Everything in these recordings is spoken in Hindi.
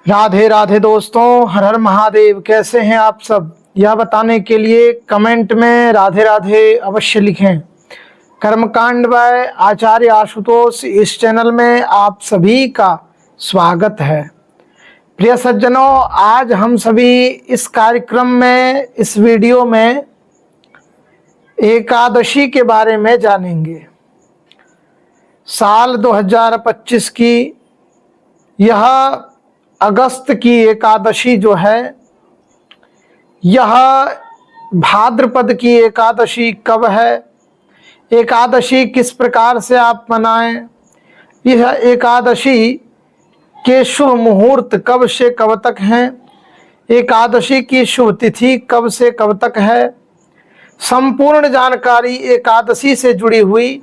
राधे राधे दोस्तों, हर हर महादेव। कैसे हैं आप सब? यह बताने के लिए कमेंट में राधे राधे अवश्य लिखें। कर्मकांड बाय आचार्य आशुतोष इस चैनल में आप सभी का स्वागत है। प्रिय सज्जनों, आज हम सभी इस कार्यक्रम में, इस वीडियो में एकादशी के बारे में जानेंगे। साल 2025 की यह अगस्त की एकादशी जो है, यह भाद्रपद की एकादशी कब है, एकादशी किस प्रकार से आप मनाएं, यह एकादशी के शुभ मुहूर्त कब से कब तक हैं, एकादशी की शुभ तिथि कब से कब तक है, संपूर्ण जानकारी एकादशी से जुड़ी हुई,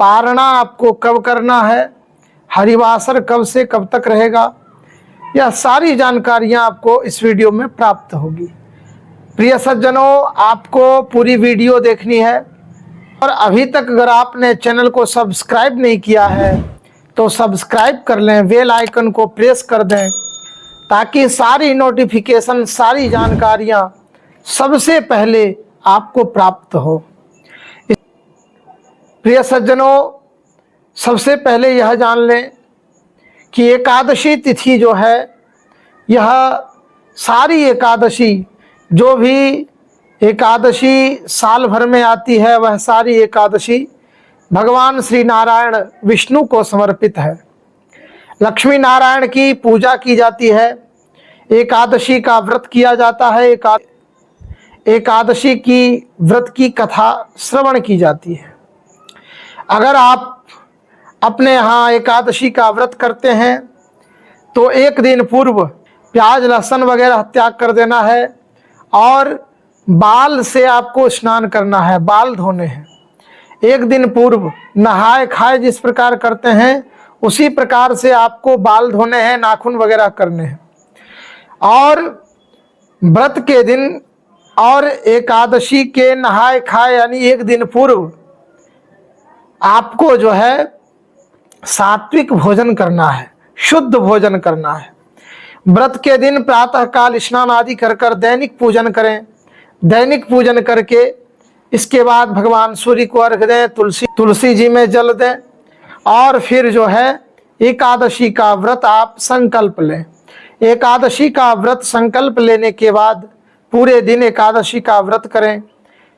पारणा आपको कब करना है, हरिवासर कब से कब तक रहेगा, यह सारी जानकारियां आपको इस वीडियो में प्राप्त होगी। प्रिय सज्जनों, आपको पूरी वीडियो देखनी है और अभी तक अगर आपने चैनल को सब्सक्राइब नहीं किया है तो सब्सक्राइब कर लें, बेल आइकन को प्रेस कर दें ताकि सारी नोटिफिकेशन, सारी जानकारियां सबसे पहले आपको प्राप्त हो। प्रिय सज्जनों, सबसे पहले यह जान लें कि एकादशी तिथि जो है, यह सारी एकादशी, जो भी एकादशी साल भर में आती है, वह सारी एकादशी भगवान श्री नारायण विष्णु को समर्पित है। लक्ष्मी नारायण की पूजा की जाती है, एकादशी का व्रत किया जाता है, एकादशी की व्रत की कथा श्रवण की जाती है। अगर आप अपने यहाँ एकादशी का व्रत करते हैं तो एक दिन पूर्व प्याज लहसुन वगैरह त्याग कर देना है और बाल से आपको स्नान करना है, बाल धोने हैं। एक दिन पूर्व नहाए खाए जिस प्रकार करते हैं उसी प्रकार से आपको बाल धोने हैं, नाखून वगैरह करने हैं। और व्रत के दिन और एकादशी के नहाए खाए यानी एक दिन पूर्व आपको जो है सात्विक भोजन करना है, शुद्ध भोजन करना है। व्रत के दिन प्रातः काल स्नान आदि कर कर दैनिक पूजन करें। दैनिक पूजन करके इसके बाद भगवान सूर्य को अर्घ दें, तुलसी जी में जल दें और फिर जो है एकादशी का व्रत आप संकल्प लें। एकादशी का व्रत संकल्प लेने के बाद पूरे दिन एकादशी का व्रत करें।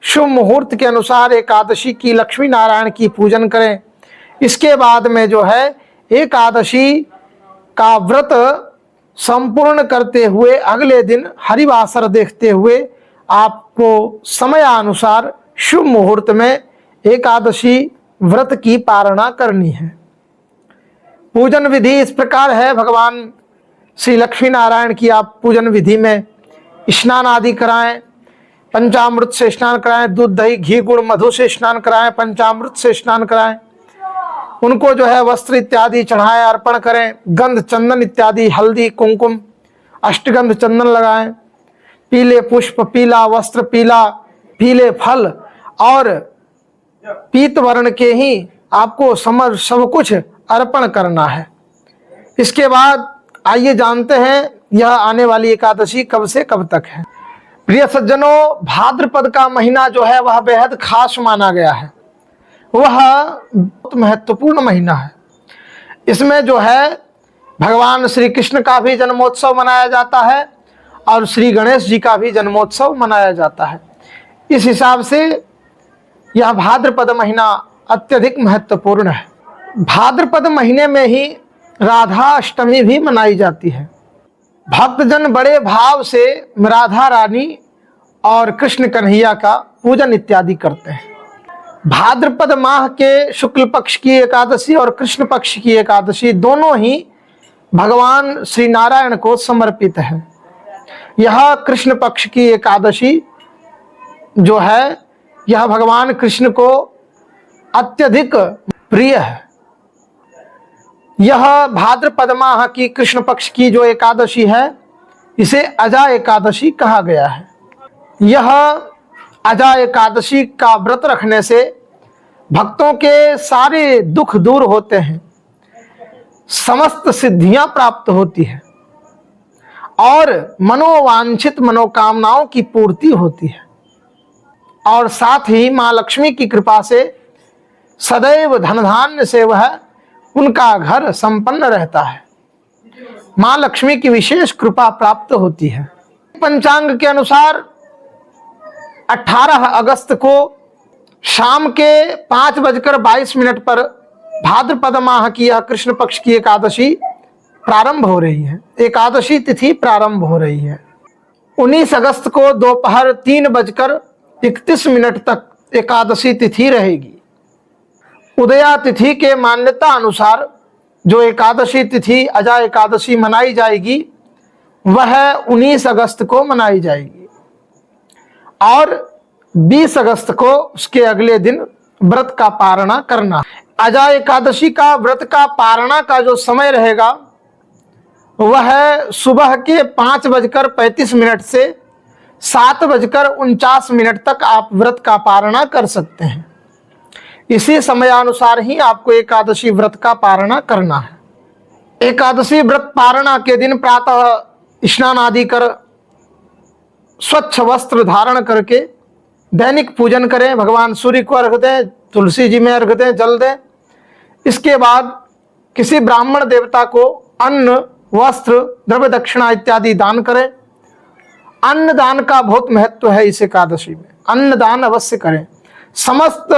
शुभ मुहूर्त के अनुसार एकादशी की लक्ष्मी नारायण की पूजन करें। इसके बाद में जो है एकादशी का व्रत संपूर्ण करते हुए अगले दिन हरिवासर देखते हुए आपको समयानुसार शुभ मुहूर्त में एकादशी व्रत की पारणा करनी है। पूजन विधि इस प्रकार है। भगवान श्री लक्ष्मी नारायण की आप पूजन विधि में स्नान आदि कराएं, पंचामृत से स्नान कराएं, दूध दही घी गुड़ मधु से स्नान कराएं, पंचामृत से स्नान कराएं। उनको जो है वस्त्र इत्यादि चढ़ाएं, अर्पण करें, गंध चंदन इत्यादि, हल्दी कुमकुम अष्टगंध चंदन लगाएं, पीले पुष्प, पीला वस्त्र, पीले फल और पीत वर्ण के ही आपको सब कुछ अर्पण करना है। इसके बाद आइए जानते हैं यह आने वाली एकादशी कब से कब तक है। प्रिय सज्जनों, भाद्रपद का महीना जो है वह बेहद खास माना गया है। वह बहुत महत्वपूर्ण महीना है। इसमें जो है भगवान श्री कृष्ण का भी जन्मोत्सव मनाया जाता है और श्री गणेश जी का भी जन्मोत्सव मनाया जाता है। इस हिसाब से यह भाद्रपद महीना अत्यधिक महत्वपूर्ण है। भाद्रपद महीने में ही राधा अष्टमी भी मनाई जाती है। भक्तजन बड़े भाव से राधा रानी और कृष्ण कन्हैया का पूजन इत्यादि करते हैं। भाद्रपद माह के शुक्ल पक्ष की एकादशी और कृष्ण पक्ष की एकादशी दोनों ही भगवान श्री नारायण को समर्पित है। यह कृष्ण पक्ष की एकादशी जो है, यह भगवान कृष्ण को अत्यधिक प्रिय है। यह भाद्रपद माह की कृष्ण पक्ष की जो एकादशी है, इसे अजा एकादशी कहा गया है। यह अजा एकादशी का व्रत रखने से भक्तों के सारे दुख दूर होते हैं, समस्त सिद्धियां प्राप्त होती है। और मनोवांछित मनोकामनाओं की पूर्ति होती है। और साथ ही मां लक्ष्मी की कृपा से सदैव धन धान्य से वह उनका घर संपन्न रहता है। मां लक्ष्मी की विशेष कृपा प्राप्त होती है। पंचांग के अनुसार 18 अगस्त को शाम के 5:22 पर भाद्रपद माह की यह कृष्ण पक्ष की एकादशी प्रारंभ हो रही है। एकादशी तिथि प्रारंभ हो रही है। 19 अगस्त को दोपहर 3:31 तक एकादशी तिथि रहेगी। उदया तिथि के मान्यता अनुसार जो एकादशी तिथि अजा एकादशी मनाई जाएगी वह 19 अगस्त को मनाई जाएगी और 20 अगस्त को उसके अगले दिन व्रत का पारणा करना। अजा एकादशी का व्रत का पारणा का जो समय रहेगा वह सुबह के 5:35 से 7:49 तक आप व्रत का पारणा कर सकते हैं। इसी समयानुसार ही आपको एकादशी व्रत का पारणा करना है। एकादशी व्रत पारणा के दिन प्रातः स्नान आदि कर स्वच्छ वस्त्र धारण करके दैनिक पूजन करें, भगवान सूर्य को अर्घ दें, तुलसी जी में अर्घ दें, जल दें। इसके बाद किसी ब्राह्मण देवता को अन्न, वस्त्र, द्रव्य दक्षिणा इत्यादि दान करें। अन्न दान का बहुत महत्व है इस एकादशी में। अन्न दान अवश्य करें। समस्त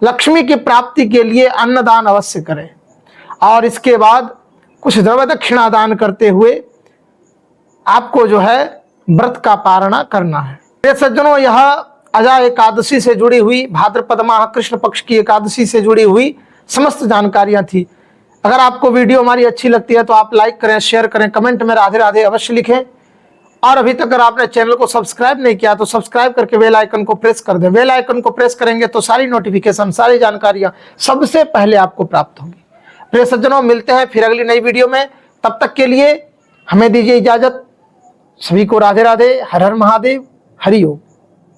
लक्ष्मी की प्राप्ति के लिए अन्न दान अवश्य करें और इसके बाद कुछ द्रव्य दक्षिणा दान करते हुए आपको जो है व्रत का पारणा करना है। ये सज्जनों, यह अजा एकादशी से जुड़ी हुई, भाद्रपद माह कृष्ण पक्ष की एकादशी से जुड़ी हुई समस्त जानकारियां थी। अगर आपको वीडियो हमारी अच्छी लगती है तो आप लाइक करें, शेयर करें, कमेंट में राधे राधे अवश्य लिखें। और अभी तक अगर आपने चैनल को सब्सक्राइब नहीं किया तो सब्सक्राइब करके बेल आइकन को प्रेस कर दें। बेल आइकन को प्रेस करेंगे तो सारी नोटिफिकेशन, सारी जानकारियां सबसे पहले आपको प्राप्त होंगी। प्रिय सज्जनों, मिलते हैं फिर अगली नई वीडियो में। तब तक के लिए हमें दीजिए इजाजत। सभी को राधे राधे, हर हर महादेव, हरि ओम।